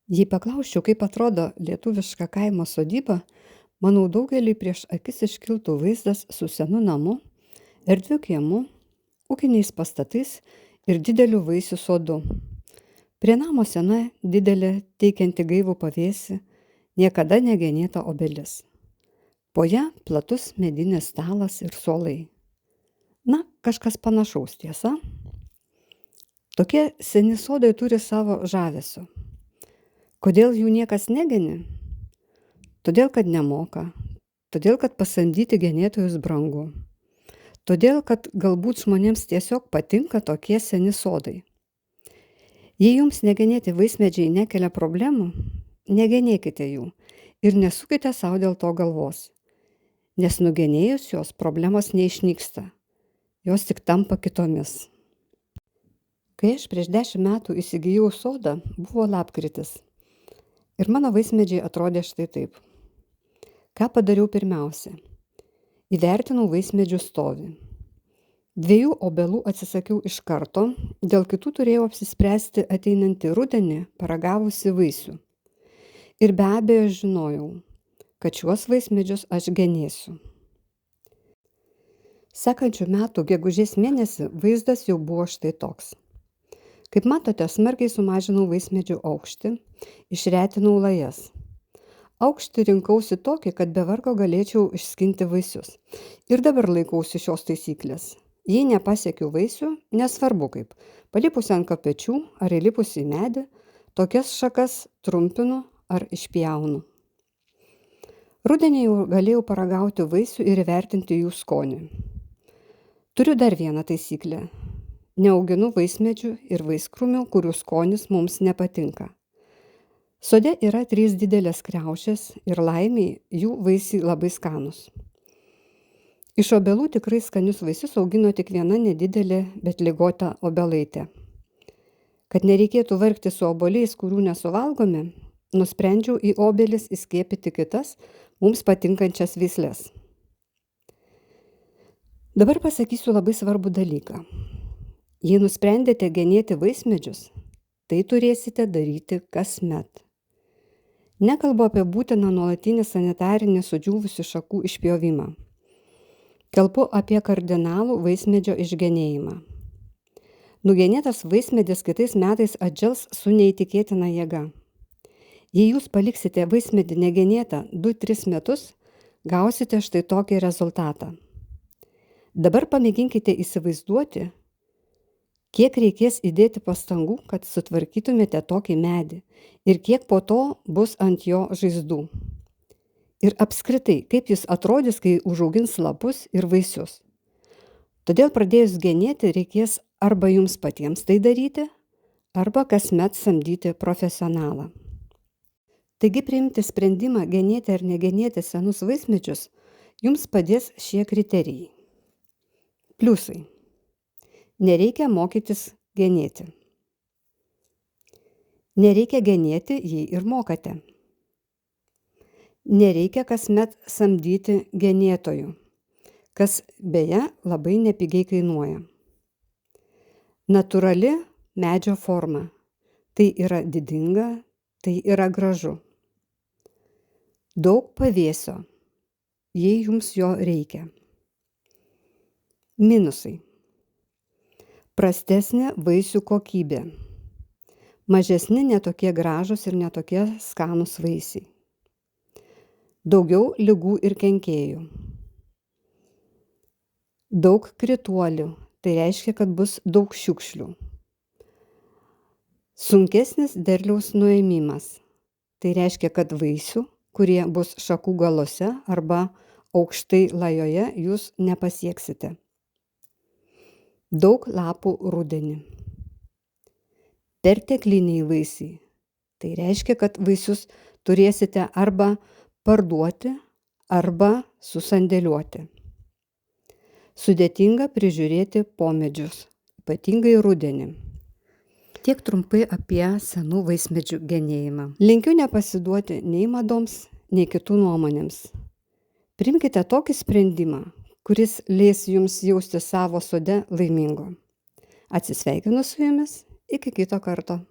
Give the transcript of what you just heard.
Jei paklausčiau, kaip atrodo lietuviška kaimo sodyba, manau daugeliui prieš akis iškiltų vaizdas su senu namu, erdviu kiemu, ūkiniais pastatais ir dideliu vaisių sodu. Prie namo sena, didelė, teikianti gaivų pavėsį, niekada negenėta obelis. Po ją platus medinis stalas ir suolai. Na, kažkas panašaus, tiesa? Tokie seni sodai turi savo žavesio. Kodėl jų niekas negeni? Todėl, kad nemoka. Todėl, kad pasamdyti genėtojus brangu. Todėl, kad galbūt žmonėms tiesiog patinka tokie seni sodai. Jei jums negenėti vaismedžiai nekelia problemų, negenėkite jų ir nesukite savo dėl to galvos. Nes nugenėjus jos problemos neišnyksta. Jos tik tampa kitomis. Kai aš prieš 10 metų įsigijau sodą, buvo lapkritis. Ir mano vaismedžiai atrodė štai taip. Ką padariau pirmiausia? Įvertinau vaismedžių stovį. 2 obelų atsisakiau iš karto, dėl kitų turėjau apsispręsti ateinantį rudenį paragavusi vaisių. Ir be abejo žinojau, kad šiuos vaismedžius aš genėsiu. Sekančių metų gegužės mėnesį vaizdas jau buvo štai toks. Kaip matote, smarkiai sumažinau vaismedžių aukštį, išretinau lajas. Aukštį rinkausi tokį, kad be vargo galėčiau išskinti vaisius. Ir dabar laikausi šios taisyklės. Jei nepasiekiu vaisių, nesvarbu kaip, palipusi ant kapečių ar įlipusi į medį, tokias šakas trumpinu ar išpjaunu. Rudenį jau galėjau paragauti vaisių ir įvertinti jų skonį. Turiu dar vieną taisyklę. Neauginu vaismedžių ir vaiskrūmių, kurių skonis mums nepatinka. Sode yra 3 didelės kriaušės ir laimiai jų vaisiai labai skanūs. Iš obelų tikrai skanius vaisius augino tik viena nedidelė, bet ligota obelaitė. Kad nereikėtų vargti su obuoliais, kurių nesuvalgome, nusprendžiau į obelis įskiepyti kitas, mums patinkančias veisles. Dabar pasakysiu labai svarbų dalyką. Jei nusprendėte genėti vaismedžius, tai turėsite daryti kasmet. Nekalbu apie būtiną nuolatinį sanitarinį sudžiūvusių šakų išpjovimą. Kalbu apie kardinalų vaismedžio išgenėjimą. Nugenėtas vaismedis kitais metais atžels su neįtikėtina jėga. Jei jūs paliksite vaismedį negenėtą 2-3 metus, gausite štai tokį rezultatą. Dabar pamėginkite įsivaizduoti, kiek reikės įdėti pastangų, kad sutvarkytumėte tokį medį ir kiek po to bus ant jo žaizdų. Ir apskritai, kaip jis atrodys, kai užaugins lapus ir vaisius. Todėl pradėjus genėti reikės arba jums patiems tai daryti, arba kasmet samdyti profesionalą. Taigi priimti sprendimą genėti ar negenėti senus vaismedžius jums padės šie kriterijai. Pliusai. Nereikia mokytis genėti. Nereikia genėti, jei ir mokate. Nereikia kasmet samdyti genėtojų, kas beje labai nepigiai kainuoja. Natūrali medžio forma. Tai yra didinga, tai yra gražu. Daug pavėsio, jei jums jo reikia. Minusai. Prastesnė vaisių kokybė. Mažesni netokie gražūs ir netokie skanūs vaisiai. Daugiau ligų ir kenkėjų. Daug krituolių, tai reiškia, kad bus daug šiukšlių. Sunkesnis derliaus nuėmimas, tai reiškia, kad vaisių, kurie bus šakų galuose arba aukštai lajoje, jūs nepasieksite. Daug lapų rudenį. Pertekliniai vaisiai, tai reiškia, kad vaisius turėsite arba parduoti arba susandėliuoti. Sudėtinga prižiūrėti pomedžius, ypatingai rudenį. Tiek trumpai apie senų vaismedžių genėjimą. Linkiu nepasiduoti nei madoms, nei kitų nuomonėms. Priimkite tokį sprendimą, kuris leis jums jausti savo sode laimingo. Atsisveikinu su jumis, iki kito karto.